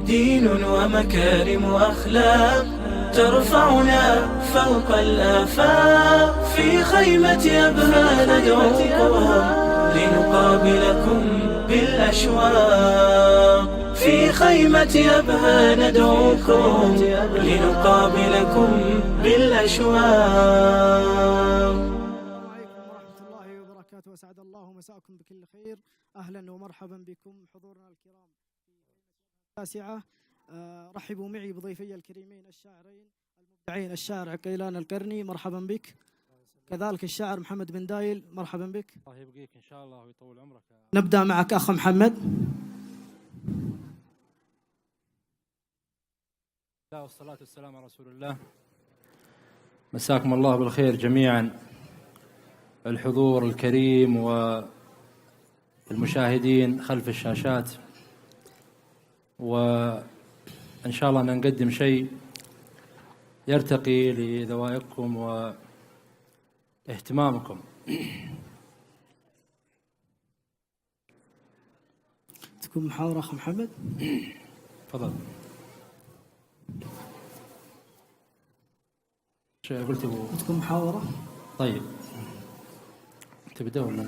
دين ومكارم وأخلاق ترفعنا فوق الآفاق. في خيمة أبها ندعوكم لنقابلكم بالأشواق. في خيمة أبها ندعوكم لنقابلكم بالأشواق. ورحمة الله وبركاته، وسعد الله مساءكم بكل خير. أهلا ومرحبا بكم حضورنا الكرام في التاسعة. رحبوا معي بضيفي الكريمين الشاعرين المبدعين، الشاعر قيلان القرني مرحبا بك، كذلك الشاعر محمد بن دايل مرحبا بك. الله يبقيك إن شاء الله ويطول عمرك. نبدأ معك أخ محمد. والصلاة والسلام على رسول الله. مساكم الله بالخير جميعا، الحضور الكريم والمشاهدين خلف الشاشات، وإن شاء الله أن نقدم شيء يرتقي لذوائقكم واهتمامكم. تكون محاورة أخ محمد؟ تفضل. شو قلت؟ تكون محاورة؟ طيب تبدأ ولا؟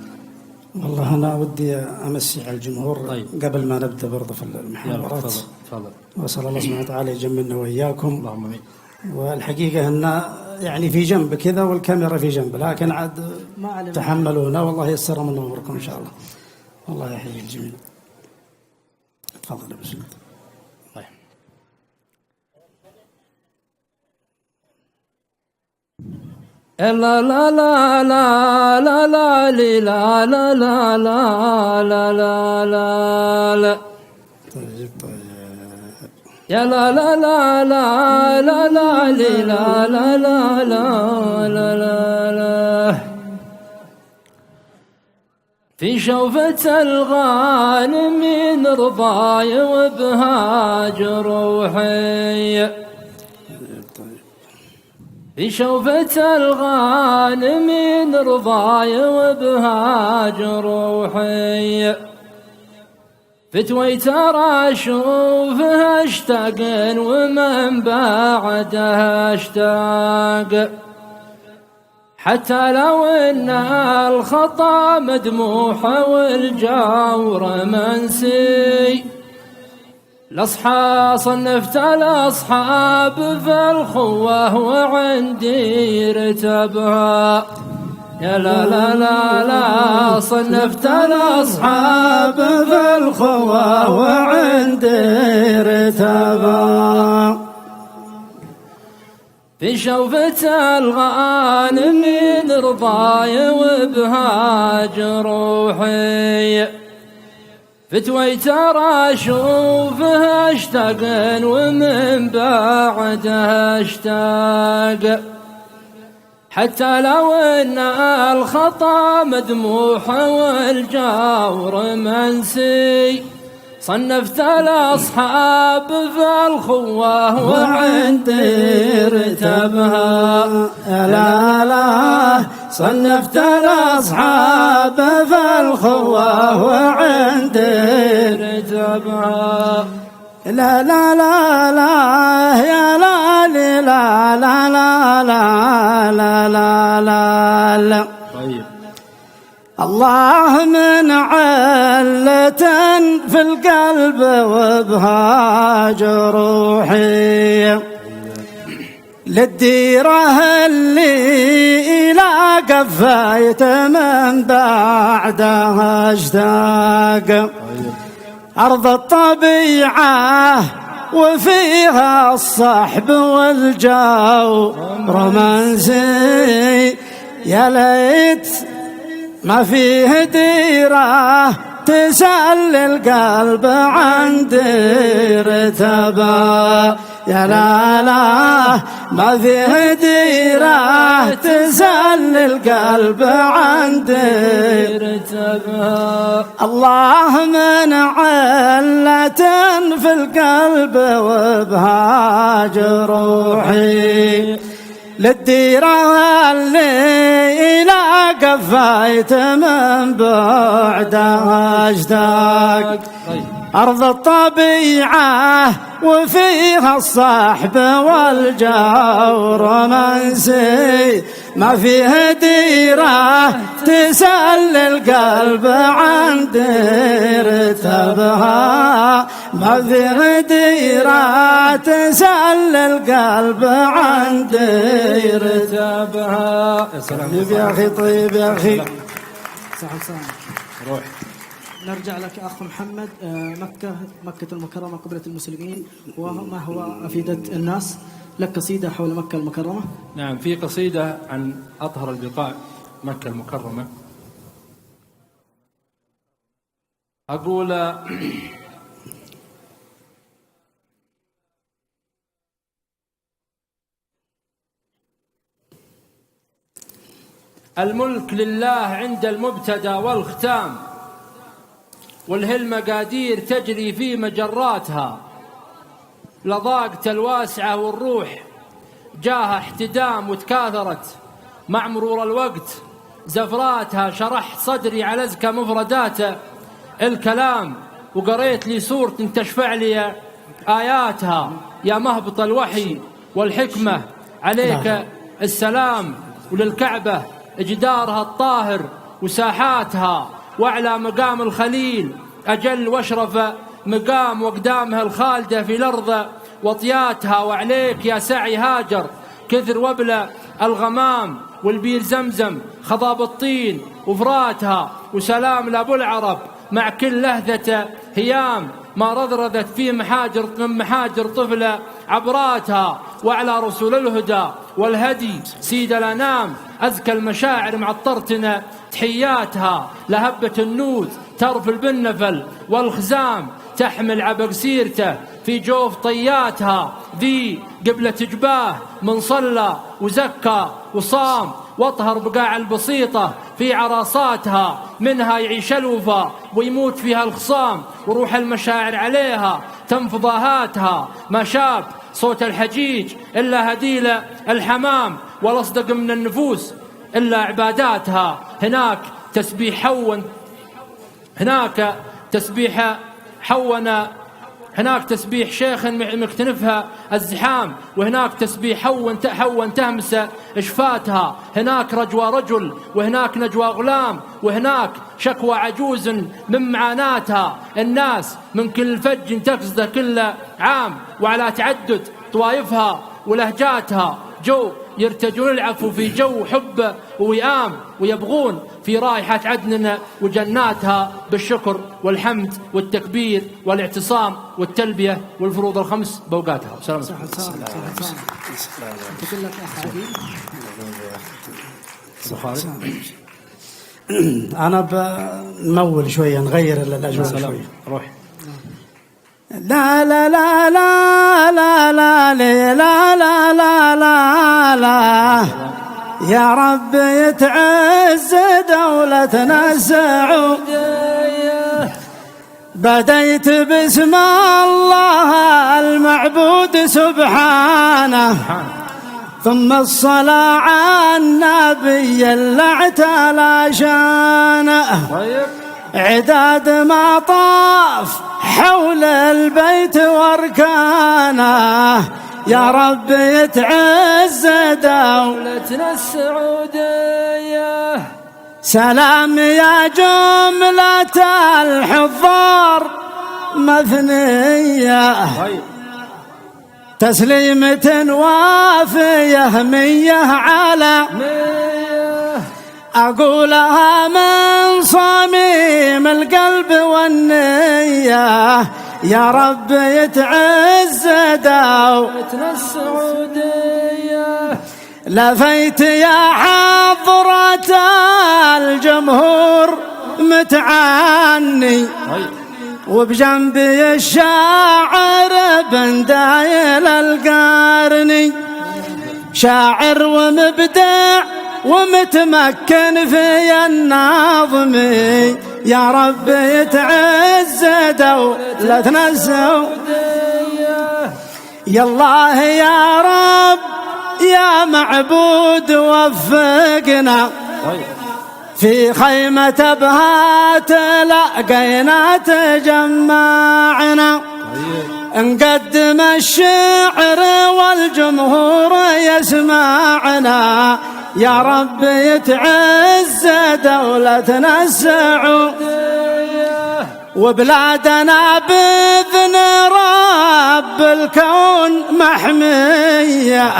والله أنا ودي أمسي على الجمهور. طيب. قبل ما نبدأ برضه في المحاورات. تفضل. وصلى الله سبحانه وتعالى يجملنا وإياكم. اللهم آمين. والحقيقة أن يعني في جنب كذا والكاميرا في جنب، لكن عاد تحملونا والله ييسر من أموركم إن شاء الله. والله يحيي الجميع. تفضل. بسم الله. طيب. لا لا لا لا لا لا لا لا لا لا لا لا لا. طيب. يا لا لا لا لا لا لا لا لا لا لا لا لا. في شوفة الغانم رضاي وبهاج روحي. في شوفة الغانم رضاي وبهاج روحي. فتوي ترى اشوفها اشتاق ومن بعدها اشتاق، حتى لو ان الخطا مدموح والجور منسي. الاصحى صنفت الاصحاب في الخوه وعندي رتبها. يا لا لا لا لا صنفت الاصحاب في الخوه وعندي رتبها. في شوفة الغانم رضاي وبهاج روحي. فتوي ترى اشوفها اشتاق ومن بعدها اشتاق، حتى لو ان الخطا مدموح والجور منسي. صنفت الاصحاب في الخوه وعندي رتبها. لا لا صنفت الأصحاب في الخوة وعندي رتبها. لا لا لا لا يا لا لا لا لا لا لا لا لا لا. طيب. الله من علة في القلب وبهاج روحي. للديرة اللي إلى قفايت من بعدها اشتاق. أرض الطبيعة وفيها الصحب والجو رومانسي. يا ليت ما فيه ديرة تسل القلب عندي رتبة. يا لا لا ما فيه ديرة تسل القلب عندي رتبة. الله من علة في القلب وبهاج روحي. للديرة اللي إلى قفيت من بعدها اشتاق. أرض الطبيعة وفيها الصحب والجور منسي، ما فيه ديرة تسل القلب عن ديرة بها، ما فيه ديرة تسل القلب عن ديرة بها. طيب يا أخي، طيب يا أخي. روح. نرجع لك أخ محمد. مكة المكرمة قبلة المسلمين، وما هو أفيدت الناس؟ لك قصيدة حول مكة المكرمة. نعم، في قصيدة عن أطهر البقاع مكة المكرمة. أقول: الملك لله عند المبتدأ والختام، والهي المقادير تجري في مجراتها، لضاقت الواسعة والروح جاها احتدام وتكاثرت مع مرور الوقت زفراتها. شرحت صدري على أزكى مفردات الكلام، وقريت لي سورة تشفع لي آياتها. يا مهبط الوحي والحكمة عليك السلام، وللكعبة جدارها الطاهر وساحاتها، وأعلى مقام الخليل أجل واشرف مقام وقدامها الخالدة في الأرض وطياتها. وعليك يا سعي هاجر كثر وبلى الغمام، والبير زمزم خضاب الطين وفراتها. وسلام لأبو العرب مع كل لهذة هيام، ما رضرضت في محاجر من محاجر طفلة عبراتها. وعلى رسول الهدى والهدي سيد الأنام أزكى المشاعر معطرتنا تحياتها. لهبة النود ترفل بالنفل والخزام، تحمل عبق سيرته في جوف طياتها. ذي قبلة جباه من صلى وزكى وصام، واطهر بقاع البسيطة في عراصاتها. منها يعيش الوفا ويموت فيها الخصام، وروح المشاعر عليها تنفض آهاتها. ما شاب صوت الحجيج إلا هديل الحمام، ولا أصدق من النفوس إلا عباداتها. هناك تسبيح حون، هناك تسبيح حون، هناك تسبيح شيخ مكتنفها الزحام، وهناك تسبيح حون تهمس إشفاتها. هناك رجوى رجل، وهناك نجوى غلام، وهناك شكوى عجوز من معاناتها. الناس من كل فج تقصد كل عام، وعلى تعدد طوائفها ولهجاتها جو يرتجون العفو في جو حب ووئام، ويبغون في رائحة عدن وجناتها بالشكر والحمد والتكبير والاعتصام والتلبية والفروض الخمس بوقاتها. سلام أنا بنمول شوية، نغير الأجواء شوية. روح. لا لا لا لا لا لا لا لا لا لا لا، يا رب يتعز دولتنا السعودية. بديت باسم الله المعبود سبحانه، ثم الصلاة على النبي اللي اعتلى شانه. عداد ما طاف حول البيت واركانه، يا رب يتعز دولتنا السعودية. سلام يا جملة الحضار مثنية، تسليمة وافية 100 على 100، أقولها من صميم القلب والنية. يا رب يتعز دولتنا السعودية. لفيت يا حضرة الجمهور متعني، وبجنبي الشاعر بن دايل القارني، شاعر ومبدع ومتمكن في النظم. يا رب يتعز دولتنا السعودية. يا الله يا رب يا معبود وفقنا في خيمة بها تلاقينا تجمعنا نقدم الشعر والجمهور يسمعنا يا رب يتعز دولتنا السعودية وبلادنا بإذن رب الكون محمية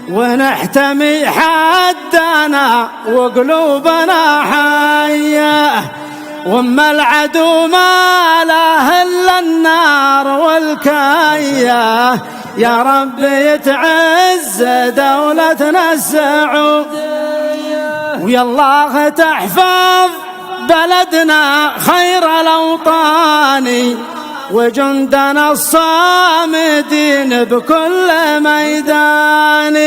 ونحتمي حدنا وقلوبنا حية وما العدو ما له إلا النار والكية يا رب يتعز دولتنا السعودية ويا الله تحفظ بلدنا خير الأوطان وجندنا الصامدين بكل ميدان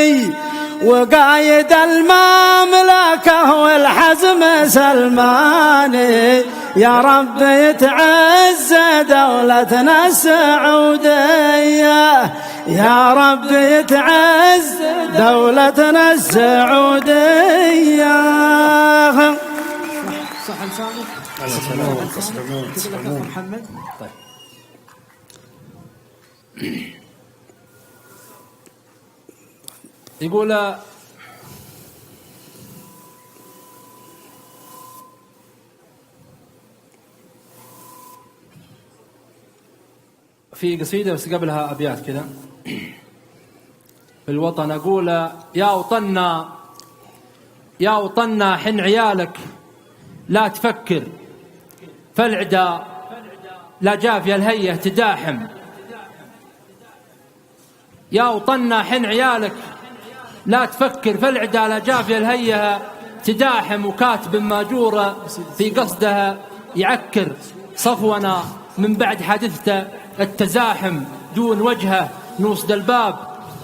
وقايد المملكة والحزم سلماني يا رب يتعز دولتنا السعودية يا رب يتعز دولتنا السعودية. صح لسانك. محمد. طيب. يقول في قصيدة بس قبلها أبيات كذا في الوطن أقول يا وطنا حن عيالك لا تفكر فالعدا لا جافية الهية تداحم يا وطنا حن عيالك لا تفكر فالعدا لا جافية الهية تداحم وكاتب ماجورة في قصدها يعكر صفونا من بعد حادثته التزاحم دون وجهه نوصد الباب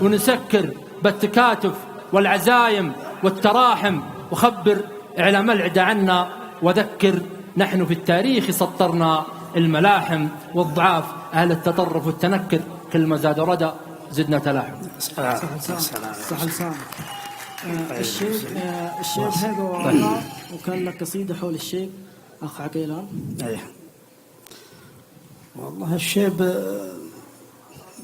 ونسكر بالتكاتف والعزايم والتراحم وخبر إعلام العدا عنا وذكر نحن في التاريخ سطرنا الملاحم والضعاف أهل التطرف والتنكر كل ما زاد ردى زدنا تلاحم. صح لسانك. الشيخ هذا وراء وكان لك قصيدة حول الشيخ أخ عقيلان. أيه والله الشيب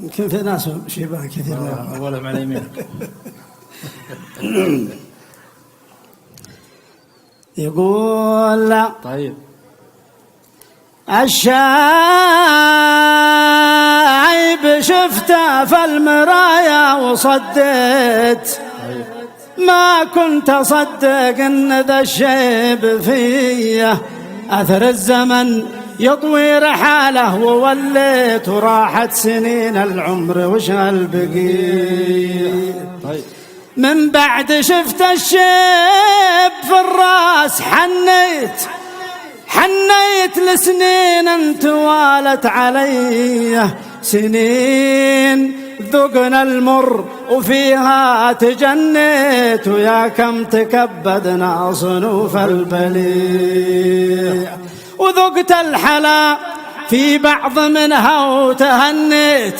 يمكن في ناس شيبان كثير أولهم على يمينك. يقول لا طيب الشايب شفته في المرايا وصديت ما كنت أصدق إن ذا الشيب فيه أثر الزمن يطوي رحاله ووليت وراحت سنين العمر وش هالبقيه من بعد شفت الشيب في الراس حنيت لسنين انتوالت علي سنين ذقنا المر وفيها تجنيت ويا كم تكبدنا صنوف البلية وذقت الحلا في بعض منها وتهنيت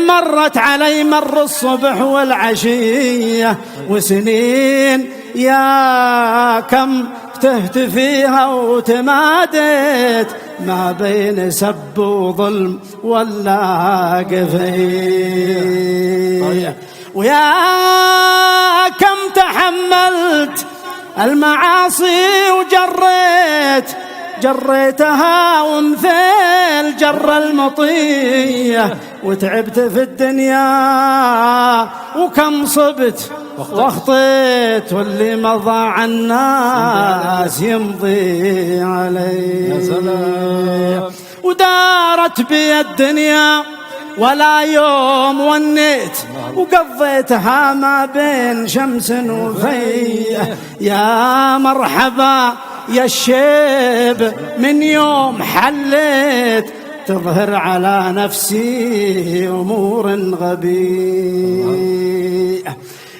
مرت علي مر الصبح والعشية وسنين يا كم تهت فيها وتماديت ما بين سب وظلم ولا قفية ويا كم تحملت المعاصي جريتها ومثل جر المطية وتعبت في الدنيا وكم صبت واخطيت واللي مضى عن الناس يمضي علي ودارت بي الدنيا ولا يوم ونيت وقضيتها ما بين شمس وفيه يا مرحبا يا الشيب من يوم حليت تظهر على نفسي أمور غبية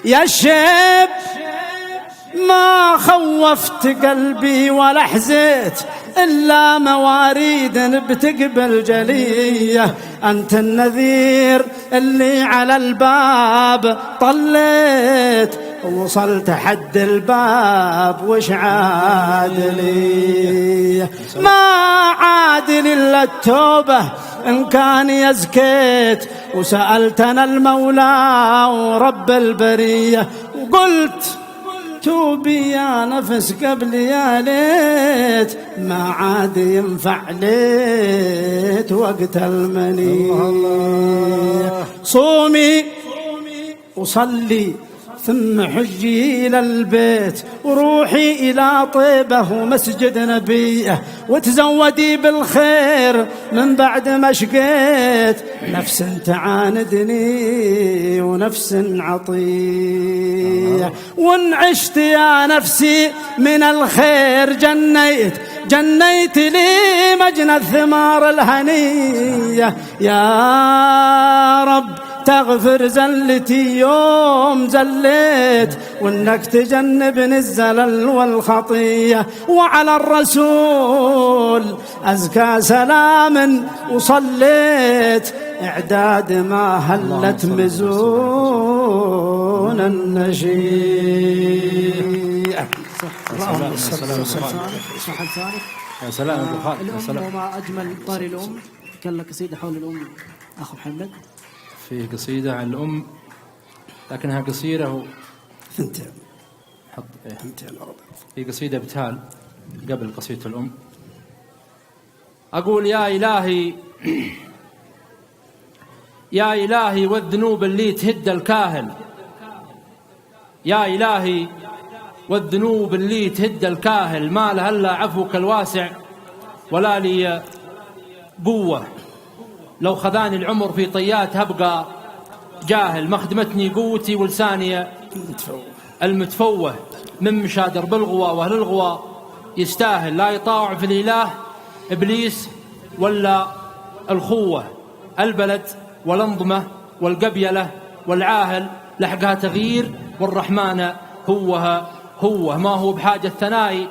يا الشيب ما خوفت قلبي ولا حزيت إلا مواريد بتقبل جلية. أنت النذير اللي على الباب طليت وصلت حد الباب وش عادلي. ما عادل إلا التوبة إن كان يزكيت وسألتنا المولى ورب البرية وقلت توبي يا نفس قبل يا ليت ما عاد ينفع ليت وقت المنية. صومي وصلي ثم حجي إلى البيت وروحي إلى طيبة ومسجد نبيه وتزودي بالخير من بعد ما شقيت. نفس تعاندني ونفس عطية وان عشت يا نفسي من الخير جنيت لي مجنى الثمار الهنية. يا رب تغفر زلتي يوم زليت وانك تجنبني الزلل والخطية. وعلى الرسول أزكى سلام وصليت إعداد ما هلت مزون النشيئة. اللهم صل وسلم. يا سلام ابو خالد. يا سلام. الأم وما أجمل طاري الأم. كان لك قصيدة حول الأم أخو محمد. في قصيدة عن الأم لكنها قصيرة ثنتين. حط في قصيدة ابتهال قبل قصيدة الأم. أقول يا إلهي يا إلهي والذنوب اللي تهد الكاهل. يا إلهي والذنوب اللي تهد الكاهل ما لها إلا عفوك الواسع ولا لي قوة. لو خذاني العمر في طيات هبقى جاهل. ما خدمتني قوتي ولساني المتفوه من مشادر بالغوى واهل الغوى يستاهل. لا يطاوع في الإله إبليس ولا الخوة. البلد والأنظمة والقبيلة والعاهل لحقها تغيير والرحمن هو ما هو بحاجة ثنائي.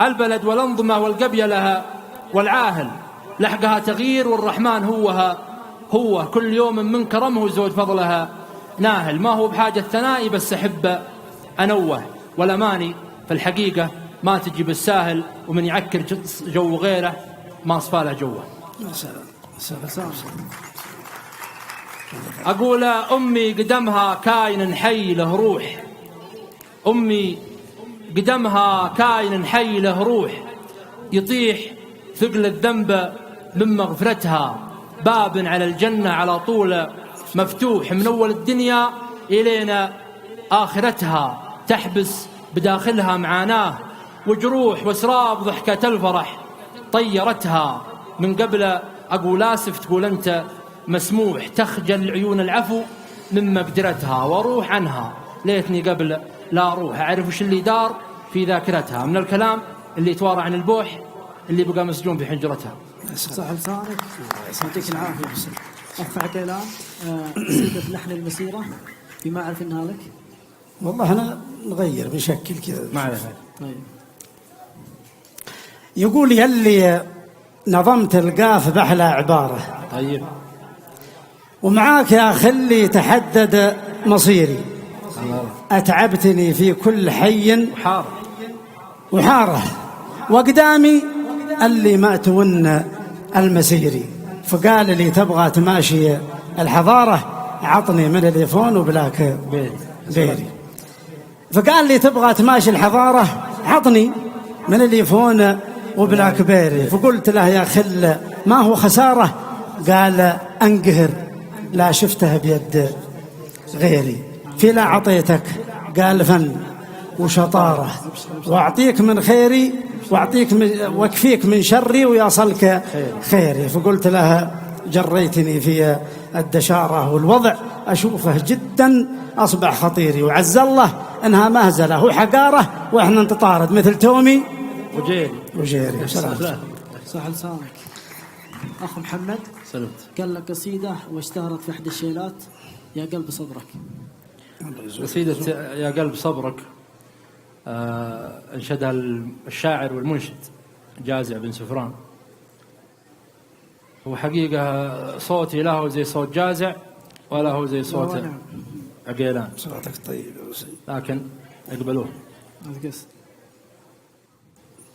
البلد والأنظمة والقبيلة والعاهل لحقها تغيير والرحمن هو كل يوم من كرمه وزود فضلها ناهل. ما هو بحاجة ثنائي بس أحب أنوه والأماني في الحقيقة ما تجي بالساهل ومن يعكر جو غيره ما أصفاله جوه. أقول أمي قدمها كائن حي له روح. أمي قدمها كائن حي له روح يطيح ثقل الذنب من مغفرتها. باب على الجنة على طول مفتوح من أول الدنيا إلينا آخرتها. تحبس بداخلها معاناه وجروح وسراب ضحكة الفرح طيرتها. من قبل أقول آسف تقول أنت مسموح. تخجل عيون العفو من مقدرتها وأروح عنها. ليتني قبل لا أروح أعرف وش اللي دار في ذاكرتها من الكلام اللي توارى عن البوح اللي بقى مسجون في حنجرتها. صح لسانك يعطيك العافية. أخ عقيلان قصيدة لحن المسيرة بما أعرف إنها لك. والله أنا نغير بشكل كذا ما عليه. طيب. يقول يلي نظمت القاف بأحلى عبارة. طيب. ومعاك يا خلي تحدد مصيري. أتعبتني في كل حي وحارة وقدامي اللي ما تون المسيري. فقال لي تبغى تماشي الحضارة عطني من اليفون وبلاك بيري. فقال لي تبغى تماشي الحضارة عطني من اليفون وبلاك بيري. فقلت له يا خل ما هو خسارة. قال أنقهر لا شفتها بيد غيري. في لا عطيتك قال فن وشطارة وأعطيك من خيري واكفيك من شري ويصلك خيري. فقلت لها جريتني في الدشارة والوضع أشوفه جدا أصبح خطيري. وعز الله إنها مهزلة وحقارة وإحنا نتطارد مثل تومي وجيري. صح لسانك. أخ محمد سلمت. قال لك قصيدة واشتهرت في إحدى الشيلات يا قلب صدرك. قصيدة يا قلب صبرك انشدها الشاعر والمنشد جازع بن سفران. وحقيقة صوتي لا هو زي صوت جازع ولا هو زي صوت عقيلان. صوتك طيب لكن اقبلوه.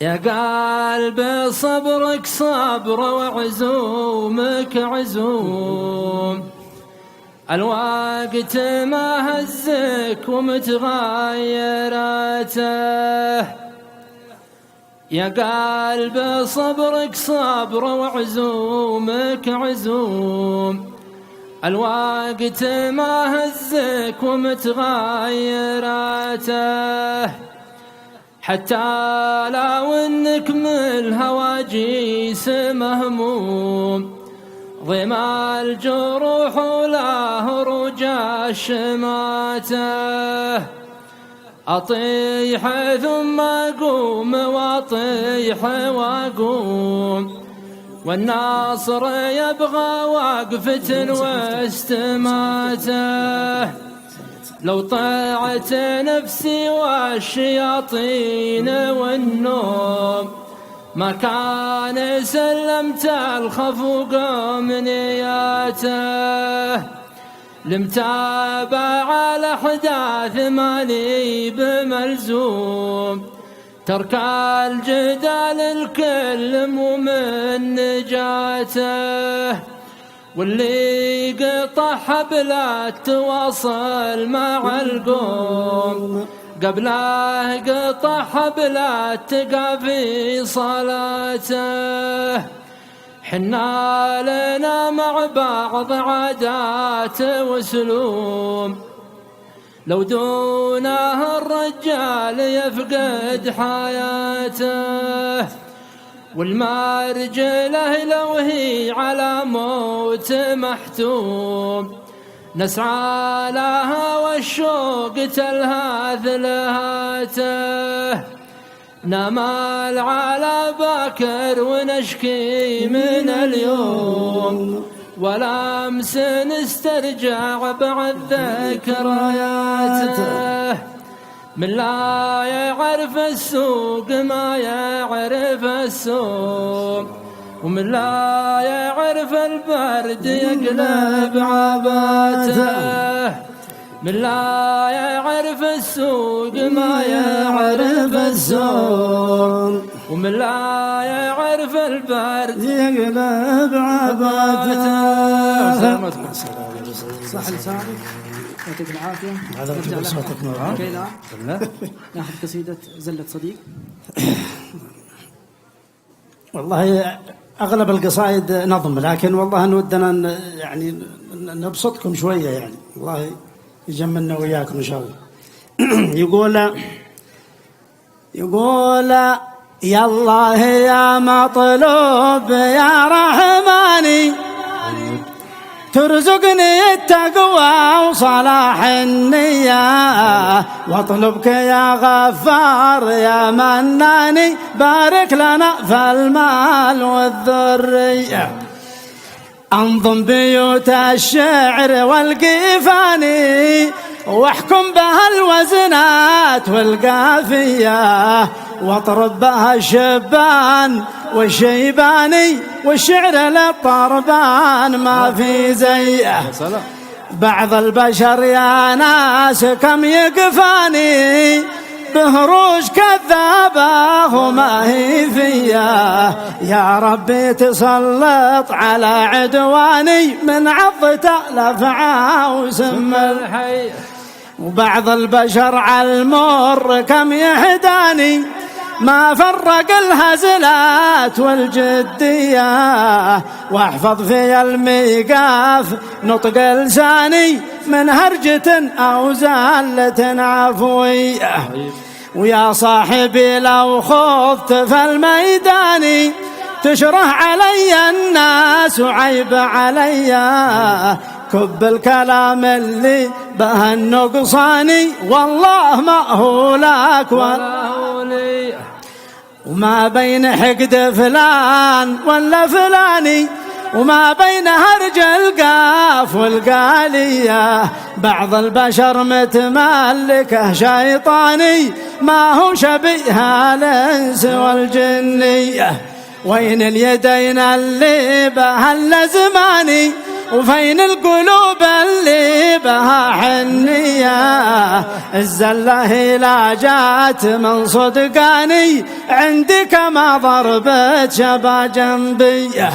يا قلب صبرك صبر وعزومك عزوم، الوقت ما هزك ومتغيراته. يا قلب صبرك صبر وعزومك عزوم، الوقت ما هزك ومتغيراته. حتى لو انك من الهواجيس مهموم، ضما الجروح وله رجا شماته. أطيح ثم أقوم وأطيح وأقوم، والناصر يبغى وقفة واستماته. لو طاعت نفسي والشياطين والنوم، ما كان سلمت الخفوق منياته. لمتابع الأحداث ماني بملزوم، ترك الجدال الكل مو من نجاته. واللي قطع حبله تواصل مع القوم، قبله قطع حبله تقى في صلاته. حنا لنا مع بعض عادات وسلوم، لو دونه الرجال يفقد حياته. والمرجله لو هي على موت محتوم، نسعى لها والشوق تلهث لهاته. نمال على باكر ونشكي من اليوم، ولا امس نسترجع بعد ذكرياته. من لا يعرف السوق ما يعرف السوق، ومن لا يعرف البرد يقلب عباته. من لا يعرف السوق ما يعرف السوق، ومن لا يعرف البرد يقلب عباته. صح لسانك، يعطيك العافية. هذا صوتك نور. كذا ناخذ قصيدة زلة صديق. والله أغلب القصائد نظم، لكن والله نودنا يعني نبسطكم شوية، يعني الله يجملنا وياكم إن شاء الله. يقول يا الله يا مطلوب يا رحماني، ترزقني التقوى وصلاح النية، واطلبك يا غفار يا مناني، بارك لنا في المال والذرية. انظم بيوت الشعر والقيفاني، واحكم بها الوزنات والقافية، واطرب بها الشبان والشيباني، والشعر للطربان ما في زيه. بعض البشر يا ناس كم يقفاني، بهروج كذابه وما هي فيا، يا ربي تسلط على عدواني، من عضة الأفعى وسم الحي. وبعض البشر على المر كم يهداني، ما فرق الهزلات والجدية، واحفظ في الميقاف نطق لساني، من هرجة أو زالة عفوية. ويا صاحبي لو خضت في الميدان، تشره علي الناس وعيب علي، كب الكلام اللي به النقصاني، والله ما هو لك ولا هو لي. وما بين حقد فلان ولا فلاني، وما بين هرج القاف والقالية بعض البشر متملكه شيطاني ما هو شبيه الإنس والجنية. وين اليدين اللي بها اللزماني وفين القلوب اللي بها حنية. الزلة لا جات من صدقاني عندك ما ضربت شبا جنبية.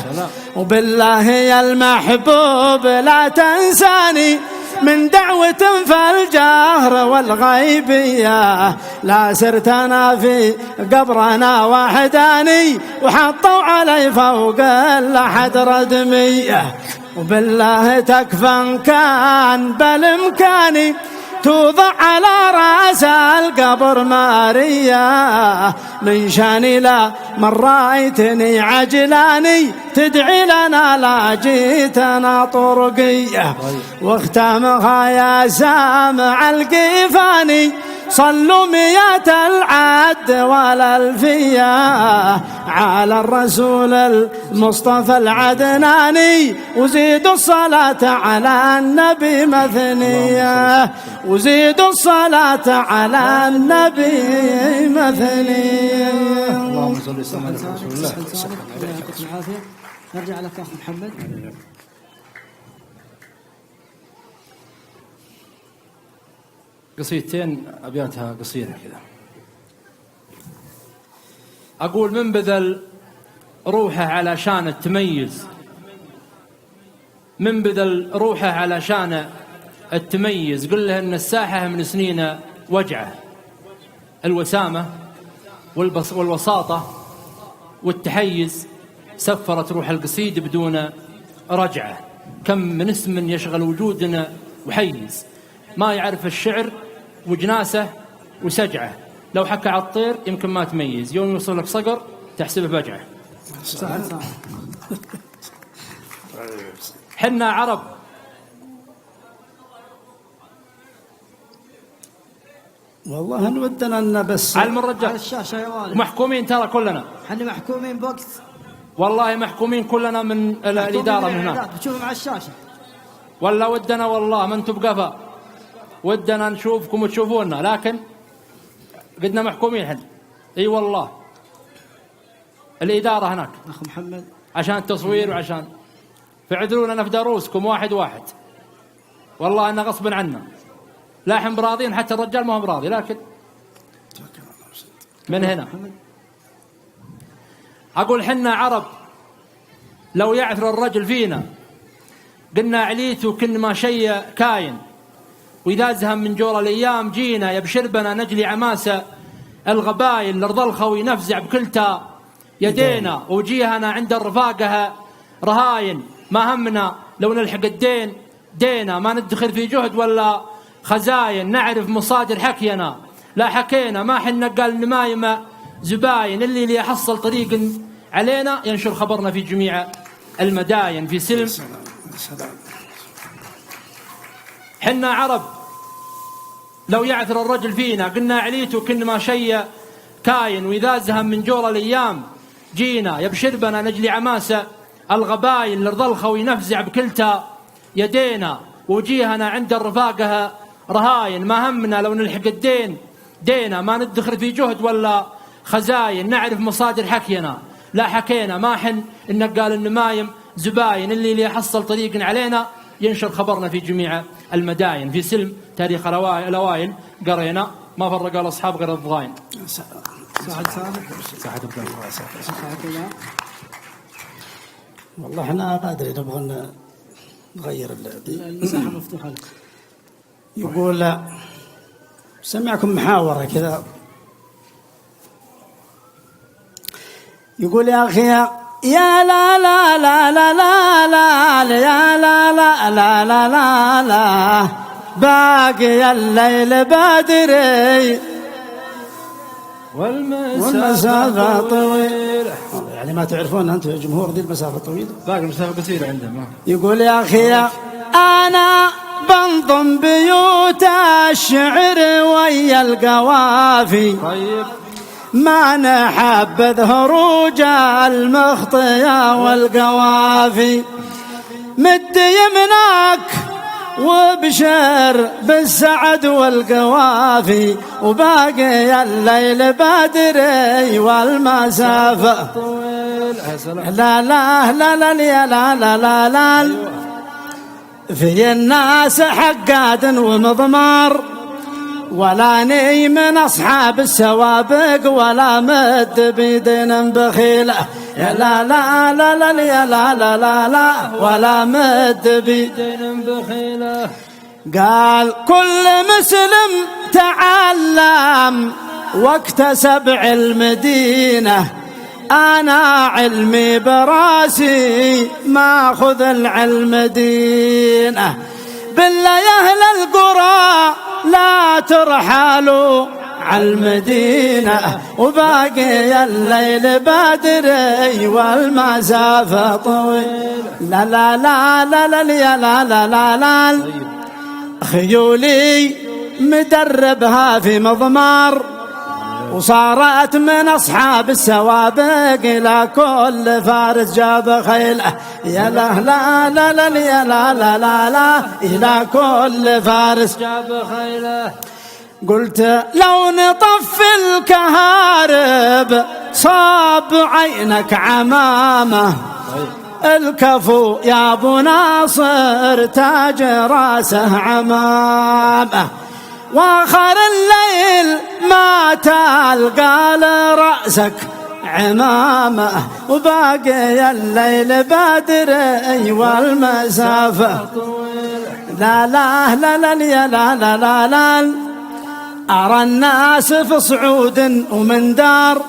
وبالله يا المحبوب لا تنساني من دعوة فالجهر والغيبية. لا سرت أنا في قبرنا وحداني وحطوا علي فوق اللحد ردمية. وبالله تكفى كان بالإمكاني توضع على رأس القبر ماريا. من شاني لا من رأيتني عجلاني تدعي لنا لا جيتنا طرقية. واختامها يا سامع القيفاني صلوا مئات العد والألفية على الرسول المصطفى العدناني وزيدوا الصلاة على النبي مثنية. وزيدوا الصلاة على النبي مثنية. اللهم صل وسلم على رسول الله. يعطيكم العافية. نرجع لك أخ محمد. قصيدتين أبياتها قصيرة كذا. أقول من بذل روحه علشان التميز، من بذل روحه علشان التميز، قل له إن الساحة من سنين وجعه. الوسامة والوساطة والتحيز سفرت روح القصيد بدون رجعه. كم من اسم يشغل وجودنا وحيز، ما يعرف الشعر وجناسه وسجعه. لو حكى على الطير يمكن ما تميز، يوم يوصل لك صقر تحسبه بجعه. حنا عرب والله نودنا أن بس علم الرجال على الشاشة يا والد. محكومين ترى كلنا، احنا محكومين بوقت. والله محكومين كلنا من الإدارة من هناك. بتشوفهم على الشاشة. ولا ودنا والله ما انتم بقفا، ودنا نشوفكم وتشوفونا، لكن قدنا محكومين احنا. اي والله الإدارة هناك أخ محمد عشان التصوير وعشان فعذرونا في دروسكم واحد واحد. والله أنه غصب عنا، لا احنا براضين، حتى الرجال ما هو براضي، لكن من هنا أقول حنا عرب لو يعثر الرجل فينا قلنا عليت وكن ما شيء كاين. وإذا زهم من جور الأيام جينا يبشر بنا نجلي عماسة الغبايل. نرضى الخوي نفزع بكلتا يدينا وجيهنا عند الرفاقها رهاين. ما همنا لو نلحق الدين دينا، ما ندخل في جهد ولا خزاين. نعرف مصادر حكينا لا حكينا، ما حنا قال نمايمة زباين. اللي ليحصل طريق علينا ينشر خبرنا في جميع المداين في سلم. حنا عرب لو يعثر الرجل فينا قلنا عليت وكن ما شيء كاين. وإذا زهم من جور الأيام جينا يبشر بنا نجلي عماسة الغبايل. نرضى الخوي نفزع بكلتا يدينا وجيهنا عند الرفاقها رهاين. ما همنا لو نلحق الدين دينا، ما ندخل في جهد ولا خزاين. نعرف مصادر حكينا لا حكينا، ما حن إنك قال النمايم زباين. اللي ليحصل طريق علينا ينشر خبرنا في جميع المداين في سلم. تاريخ الأوائل قرينا ما فرق الأصحاب غير الضغاين. سعد سعد والله احنا ما ادري نبغى نغير المساحة مفتوحة لك. يقول سمعكم محاورة كذا، يقول يا أخي يا لا لا لا لا لا لا يا لا لا لا لا لا لا باقي الليل بدري والمسافة طويلة. يعني ما تعرفون أنتم جمهور دي المسافة طويلة، باقي المسافة قصيرة عندهم. يقول يا أخي أنا بنظم بيوت الشعر ويا القوافي. طيب ما نحبذ هروج المخطية والقوافي. مد يمناك وابشر بالسعد والقوافي، وباقي الليل بدري والمسافة طويل. لا لا لا لا لا لا لا لا في الناس حقاد ومضمار، ولا ني من أصحاب السوابق ولا مد بيدين بخيلة. يا لا لا لا لا يا لا لا لا لا ولا مد بيدين بخيلة. قال كل مسلم تعلم واكتسب علم دينه، أنا علمي براسي ما أخذ العلم دينه. بالله يا أهل القرى لا ترحلوا عالمدينة، وباقي الليل بدري والمسافة طويل. لا لا لا لا لا لا لا لا لا خيولي مدربها في مضمار، وصارت من أصحاب السوابق إلى كل فارس جاب خيله. يا لا لا لا لا يا لا لا لا لا إلى كل فارس جاب خيله. قلت لو نطفي الكهارب صاب عينك عمامه، الكفو يا ابو ناصر تاج راسه عمامه، واخر الليل ما تلقى لراسك عمامه، وباقي الليل بدري والمسافه طويل. لا لا لا لا لا لا لا لا أرى الناس في صعود ومن دار،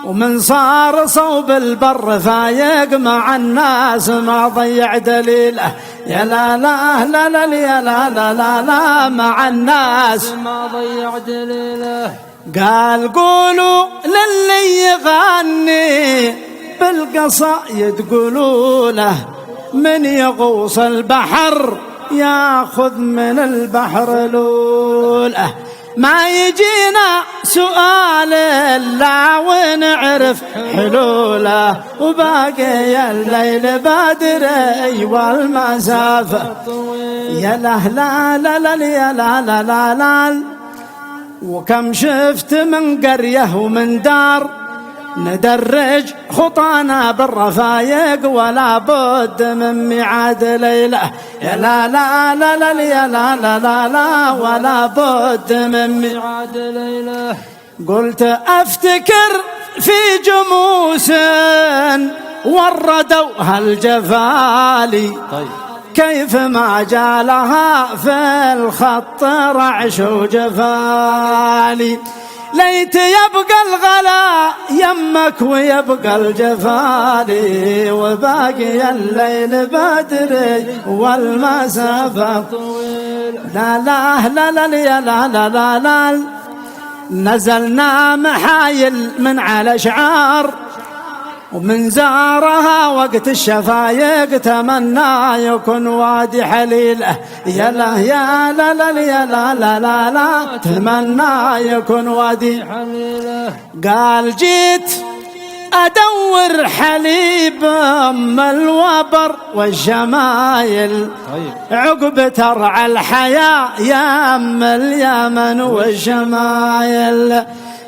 ومن صار صوب البر فايق مع الناس ما ضيع دليله. يا لا لا لا لا يا لا لا لا لا مع الناس ما ضيع دليله. قال قولوا للي يغني بالقصايد قولوا له، من يغوص البحر ياخذ من البحر لوله. ما يجينا سؤال إلا ونعرف حلوله، وباقي الليل بدري والمسافة يا لا لا لا لا يا لا لا لا لا. وكم شفت من قرية ومن دار ندرج خطانا بالرفايق، ولا بد من ميعاد ليلة. يا لا لا لا لا يا لا لا لا لا ولا بد من ميعاد ليلة. قلت أفتكر في جموس وردوها الجفالي، كيف ما جالها في الخط رعش وجفالي. ليت يبقى الغلا يمك ويبقى الجفالي، وباقي الليل بدري والمسافة طويل. لا لا لا لا لا لا لا لا نزلنا محايل من على شعار، ومن زارها وقت الشفايق تمنى يكون وادي حليله. يا لا يا لا لا يا لا لا لا لا تمنى يكون وادي حليله. قال جيت أدور حليب أم الوبر والشمايل، عقب ترعى الحياة يا أم اليمن والشمايل.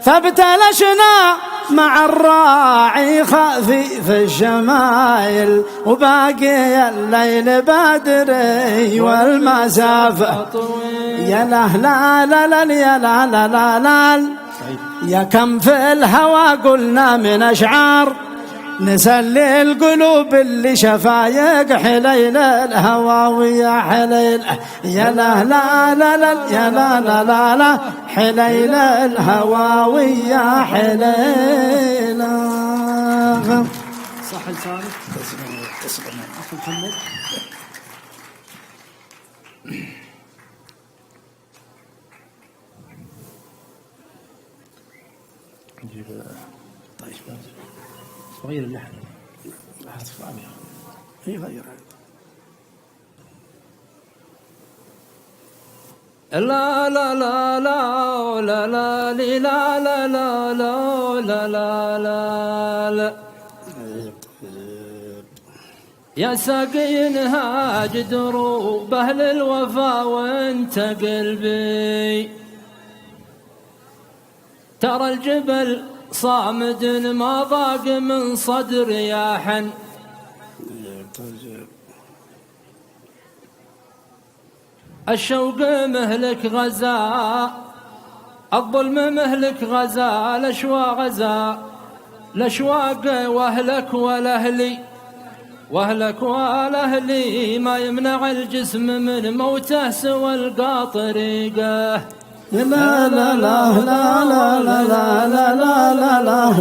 فابتلشنا مع الراعي خفيف الشمايل، وباقي الليل بدري والمسافة طويل. يا لا لا لا لا يا لا لا لا لا يا كم في الهوى قلنا من أشعار، نسلي القلوب اللي شفايق حليل الهوى ويا حليل. يا لا لا لا لا يا لا لا لا لا حليل الهوى ويا حليل. صح لسانك. تسلم أخي محمد. طيب صغير اللحن هي غير لا لا لا لا لا لا لا لا لا لا لا لا لا يا ساقي نهاج دروب أهل الوفا وانت قلبي، ترى الجبل صامد ما ضاق من صدر يا حن. الشوق مهلك غزا، الظلم مهلك غزا، الأشواق غزا الأشواق واهلك والأهلي، واهلك والأهلي ما يمنع الجسم من موته سوى القاطريقه. لا لا لا لا لا لا لا لا لا لا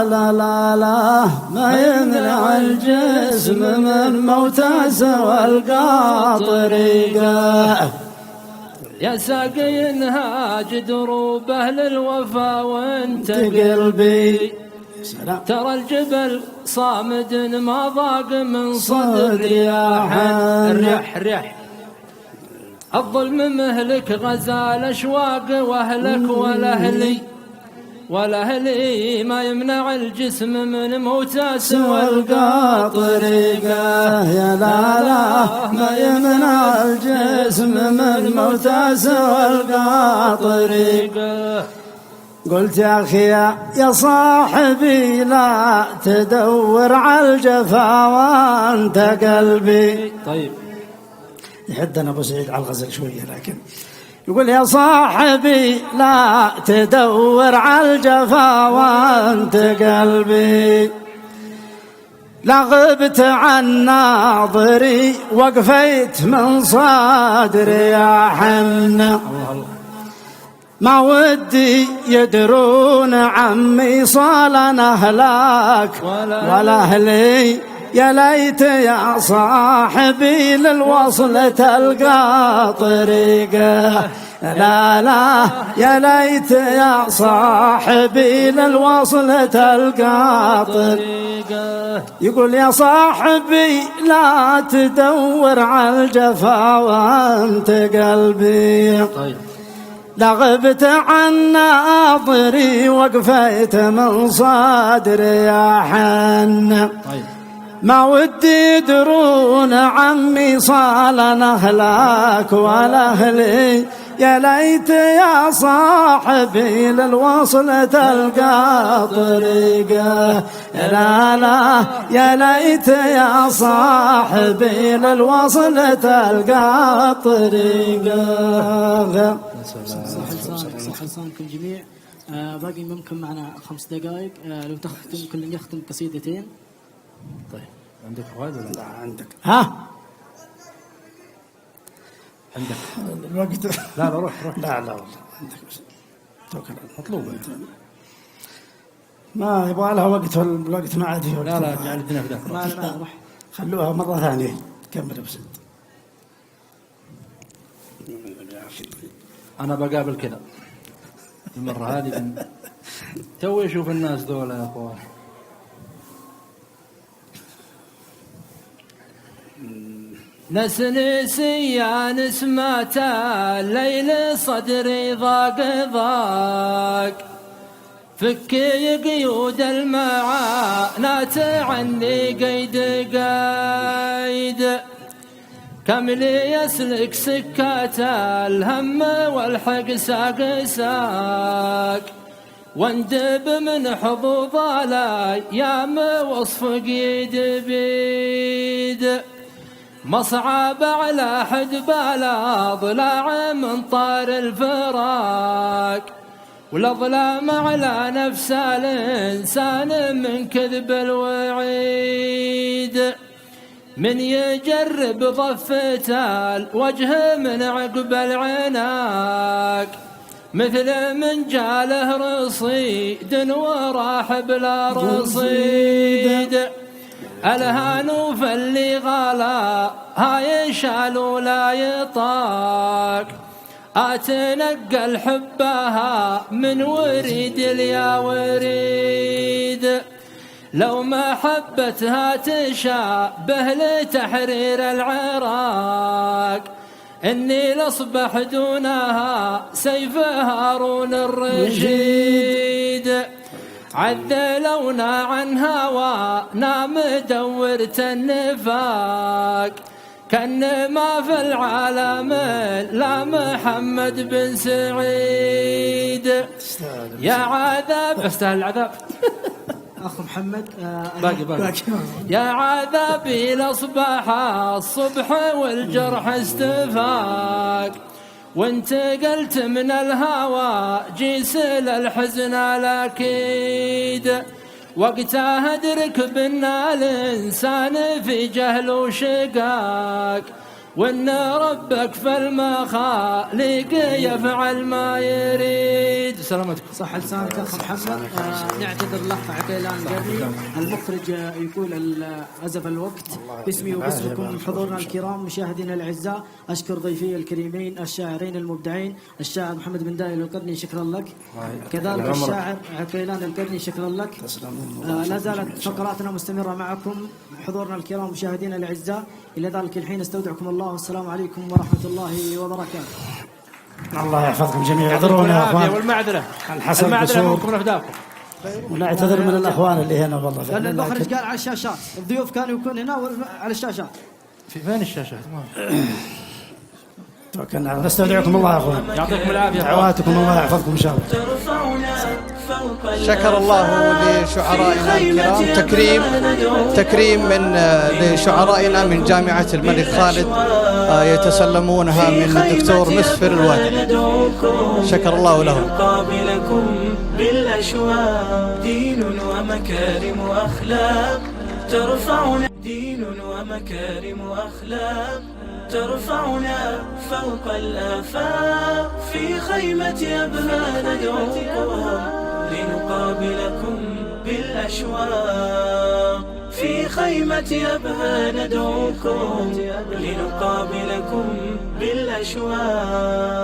لا لا لا ما يمنع الجسم من موته سوى القاطريقه. يا ساقي نهاج دروب أهل الوفا وانت قلبي، ترى الجبل صامد ما ضاق من صدر يا حن. ريح ريح الظلم مهلك غزا الأشواق واهلك والأهلي، والأهلي ما يمنع الجسم من موته سوى القاطريقه. يا لا لا ما يمنع الجسم من موته سوى القاطريقه. قلت يا أخي يا صاحبي لا تدور على الجفا وانت قلبي. طيب يحدنا أبو سعيد على الغزل شوية، لكن يقول يا صاحبي لا تدور على الجفا وانت قلبي، لا غبت عن ناظري وقفيت من صدري يا حنا. ما ودي يدرون عمي صالنا أهلاك ولا أهلي، يا ليت يا صاحبي للوصل تلقى طريقه. لا لا يا ليت يا صاحبي للوصل تلقى طريقه. يقول يا صاحبي لا تدور على الجفا وانت قلبي، لا غبت عن ناظري وقفيت من صدري يا حن. ما ودي يدرون عمي صالنا أهلاك ولا أهلي، يا ليت يا صاحبي للوصل تلقى طريقه. لا لا يا ليت يا صاحبي للوصل تلقى طريقه. صح لسانكم جميع. باقي ممكن معنا 5 دقائق، لو تختم كل يختم قصيدتين. طيب عندك فوائد ولا لا عندك؟ ها عندك الوقت؟ لا لا روح لا لا والله عندك توكل مطلوبة. ما يبغى لها وقت، والوقت ما عاد فيه وقت. لا لا جعل الدنيا في ذاك. ما روح خلوها مرة ثانية كمل بس. أنا بقابل كذا المرة هذه توي أشوف الناس دول يا أخوان. نسنسي يا نسمة الليل صدري ضاق ضاق، فكي قيود المعاناة عني قيد قيد، كم لي يسلك سكات الهم والحق ساق ساق، واندب من حظوظ الايام وصف قيد بيد، مصعب على حد بلا ضلاع من طار الفراق، والأظلام على نفس الإنسان من كذب الوعيد، من يجرب ضفة الوجه من عقب العناق، مثل من جاله رصيد وراح بلا رصيد، الهانوف اللي غلا هاي شالوا لا يطاق، أتنقل حبها من وريد اليا وريد، لو محبتها تشابه لتحرير العراق، إني لأصبح دونها سيف هارون الرشيد، عدلونا عن هوانا مدورة النفاق، كأن ما في العالم لا محمد بن سعيد. يا عذاب استاهل العذاب أخ محمد باقي. يا عذابي لأصبح الصبح والجرح استفاق، وانتقلت من الهوى جيسل الحزن الأكيد، وقتها أدرك بأن الإنسان في جهل وشقاق، وأن ربك في المخالق يفعل ما يريد. سلامتكم. صح لسانك أخ محمد. نعتذر الأخ عقيلان قرني المخرج يقول أزف الوقت. باسمي وباسمكم حضورنا الكرام مشاهدينا الأعزاء، أشكر ضيفي الكريمين الشاعرين المبدعين، الشاعر محمد بن دايل القرني شكرا لك، كذلك الشاعر عقيلان القرني شكرا لك. لا زالت فقراتنا مستمرة معكم حضورنا الكرام مشاهدينا الأعزاء، إلى ذلك الحين استودعكم الله والسلام عليكم ورحمة الله وبركاته. الله يحفظكم جميعا. اعذرونا يا اخوان والمعذرة المعذرة منكم نفداكم، ولا اعتذر من الاخوان اللي هنا والله. لأن المخرج قال على الشاشات، الضيوف كانوا يكون هنا على الشاشات. فين الشاشات؟ توكلنا. نستودعكم الله يا اخوان، يعطيكم العافية، دعواتكم الله يحفظكم ان شاء الله. شكر الله لشعرائنا الكرام، تكريم من لشعرائنا من جامعة الملك خالد يتسلمونها من الدكتور مسفر الوادي. شكر الله لهم. قابلكم بالأشواق دين ومكارم أخلاق ترفعنا، دين ومكارم أخلاق ترفعنا فوق الآفاق، في خيمة أبها ندعوكم لنقابلكم بالأشواق، في خيمة أبها ندعوكم لنقابلكم بالأشواق.